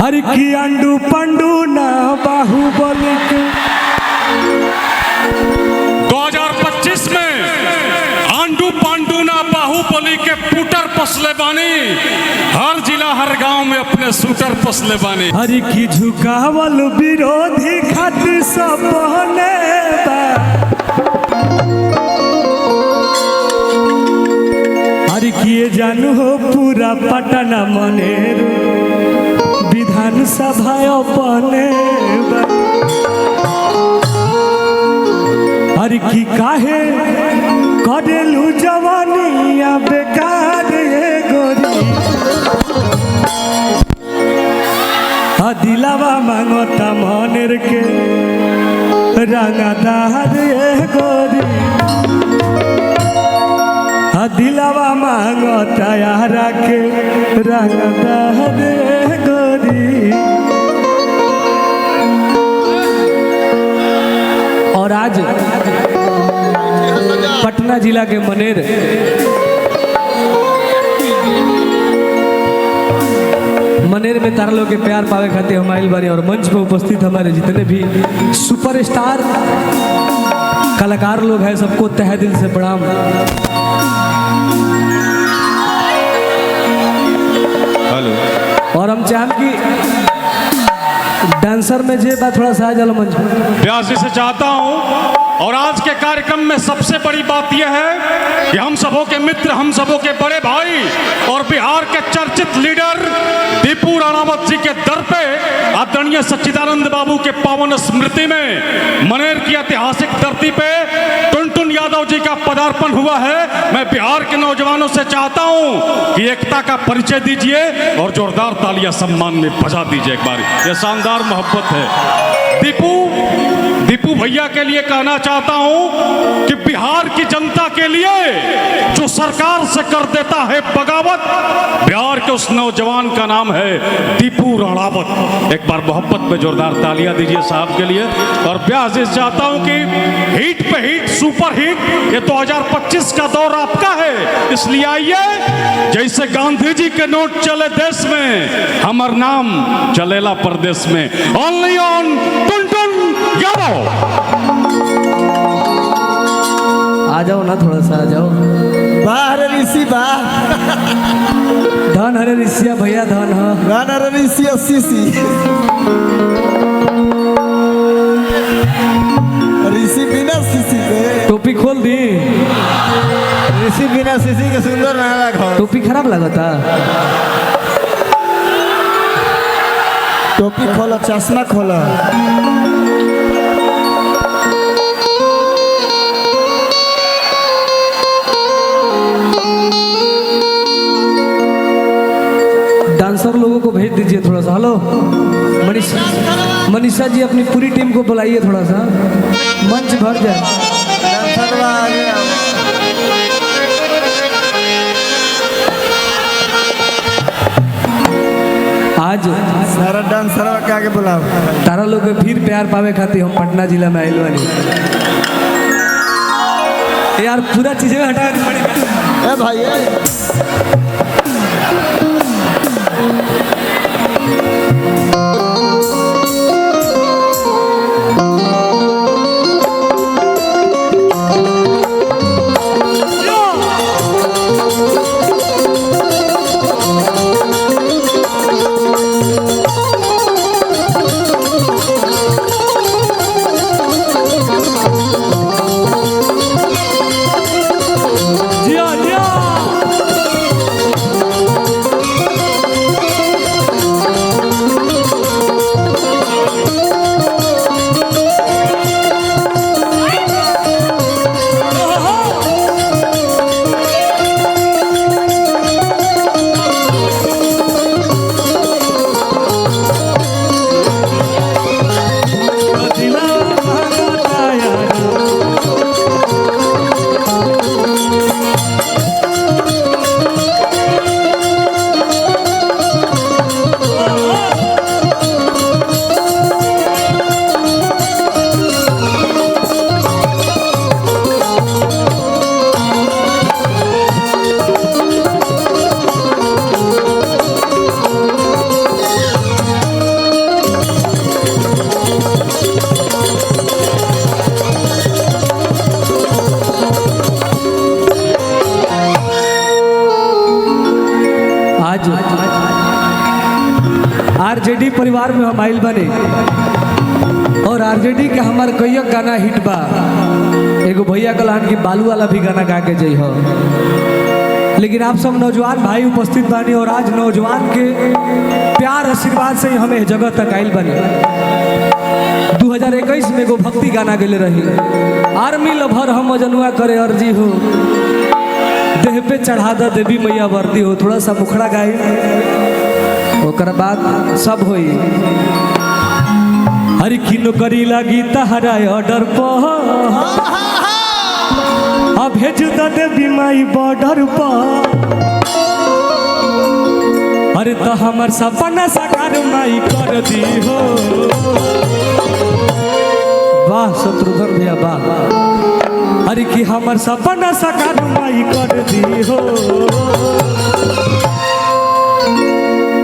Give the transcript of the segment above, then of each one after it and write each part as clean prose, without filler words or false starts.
हर की अंडू पंडू ना बाहुबली 2025 में आंडू पांडू ना बाहुबली के पुटर पसले बानी। हर जिला हर गांव में अपने शूटर पसले बानी। हर की झुकावल विरोधी खातिर सब बहने हर किए जानू हो पूरा पटना मनेर विधानसभा अपने हर की काहे करेलू जवानिया बेकार गोरी दिलावा मांगता मनेर के रंगदार गोरी दिलावा मांगता यारा के रंगदार गोरी। और आज पटना जिला के मनेर में तारा लोग के प्यार पावे खाते हम आइल बानी और मंच पे उपस्थित हमारे जितने भी सुपरस्टार कलाकार लोग हैं सबको तहे दिल से प्रणाम। हेलो। और हम चाहें कि डांसर में जे बात थोड़ा सा आ जाओ मंच पे। व्यास जी से चाहता हूं और आज के कार्यक्रम में सबसे बड़ी बात यह है कि हम सबों के मित्र, हम सबों के बड़े भाई और बिहार के चर्चित लीडर दीपू राणावत जी के दर पे आदरणीय सच्चिदानंद बाबू के पावन स्मृति में मनेर की ऐतिहासिक धरती पे टुनटुन यादव जी का पदार्पण हुआ है। मैं बिहार के नौजवानों से चाहता हूं कि एकता का परिचय दीजिए और जोरदार तालियां सम्मान में बजा दीजिए एक बार। यह शानदार मोहब्बत है। दीपू भैया के लिए कहना चाहता हूं कि बिहार की जनता के लिए जो सरकार से कर देता है बगावत, बिहार के उस नौजवान का नाम है दीपू राणावत। एक बार मोहब्बत में जोरदार तालियां दीजिए साहब के लिए। और ब्यास जी चाहता हूं कि हिट पे हिट, सुपर हिट, ये 2025 का दौर आपका है, इसलिए आइए। जैसे गांधी जी के नोट चले देश में, हमार नाम चलेला प्रदेश में। ओनली ऑन टुनटुन यादव। आ जाओ ना, थोड़ा सा आ जाओ। बाहर ऋषि बा धन हरे ऋषिया भैया धन ह गाना ऋषि ऋषि ऋषि बिना शीशी के टोपी खोल दी। ऋषि बिना शीशी के सुंदर ना लगा। टोपी खराब लगता। टोपी खोला, चश्मा खोला। डांसर लोगों को भेज दीजिए थोड़ा सा। हेलो मनीषा जी, अपनी पूरी टीम को बुलाइए, थोड़ा सा मंच भर जाए। आज सारा डांसर के आगे बुलाओ। तारा लोग के फिर प्यार पावे खातिर हम पटना जिला में आइल बानी यार। पूरा चीजें हटा ए भाई आरजेडी परिवार में हम आइल बने और आरजेडी के हमार कई गाना हिट बा। एगो भैया कहलान कि बालू वाला भी गाना गा के जाइ हो, लेकिन आप सब नौजवान भाई उपस्थित बानी और आज नौजवान के प्यार आशीर्वाद से ही हमें जगह तक आइल बनी। 2021 में एगो भक्ति गाना गेले रही, आर्मी लभर हम जनुआ करे अर्जी हो, देह पे चढ़ा द देवी मैया वर्दी हो। थोड़ा सा मुखड़ा गाई, ओकर बाद सब होई। हर की नौकरी लगी तहरा ऑर्डर पर, अब भेज द देवी माई बॉर्डर पर। अरे तो हमार सपना साकार माई कर दी हो। वाह शत्रुघ्न भैया वाह। अरे कि हमार सपना साकार माई कर दी हो।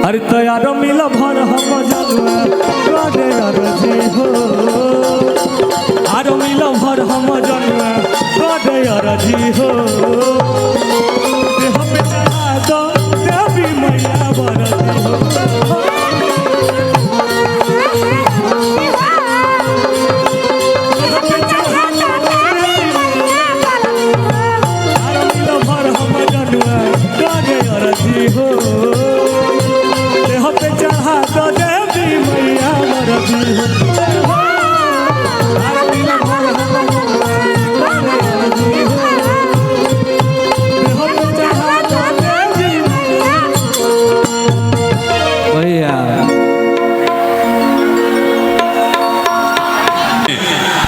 अरे तो यारो मिल भर हम जनुआ करे अर्जी हो। आरो मिल भर हम जनुआ करे अर्जी हो। देह पे चढ़ा दो देवी मैया वर्दी हो।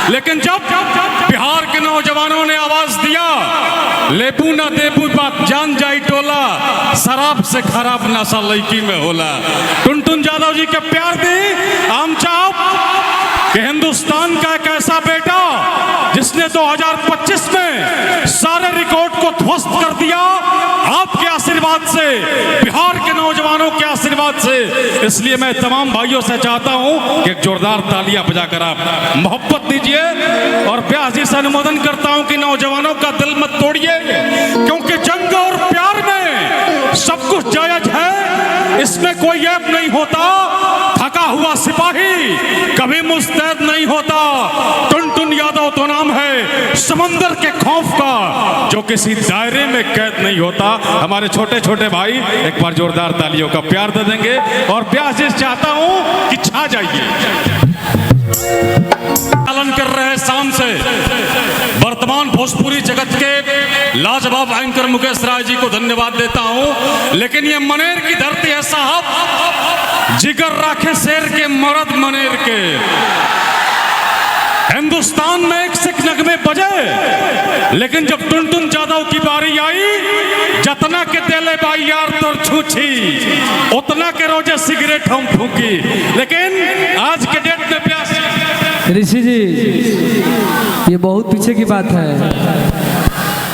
लेकिन जब बिहार के नौजवानों ने आवाज दिया, लेबू ना देबू बात जान जाई टोला, शराब से खराब नशा लड़की में होला। टुनटुन यादव जी के प्यार दी आम चाप कि हिंदुस्तान का एक ऐसा बेटा जिसने 2025 में सारे रिकॉर्ड को ध्वस्त कर दिया, आपके आशीर्वाद से, बिहार के नौजवानों के आशीर्वाद से। इसलिए मैं तमाम भाइयों से चाहता हूं कि एक जोरदार तालियां बजाकर आप मोहब्बत दीजिए और व्यास जी से अनुमोदन करता हूं कि नौजवानों का दिल मत तोड़िए, क्योंकि जंग और प्यार में सब कुछ जायज है, इसमें कोई ऐप नहीं होता। थका हुआ सिपाही कभी मुस्तैद नहीं होता। टुनटुन यादव तो नाम है समंदर के खौफ का, जो किसी दायरे में कैद नहीं होता। हमारे छोटे छोटे भाई एक बार जोरदार तालियों का प्यार दे देंगे और व्यास जी चाहता हूं कि छा जाइए। पालन कर रहे शाम से वर्तमान भोजपुरी जगत के लाजवाब एंकर मुकेश राय जी को धन्यवाद देता हूं। लेकिन ये मनेर की धरती है साहब, जिगर राखे शेर के मर्द मनेर के। हिंदुस्तान में एक सिख नगमे बजे, लेकिन जब टुनटुन यादव की बारी आई, जतना के तेले बाई यार तोर छूछी, उतना के रोजे सिगरेट हम फूकी। लेकिन आज के डेट में प्यास ऋषि जी ये बहुत पीछे की बात है।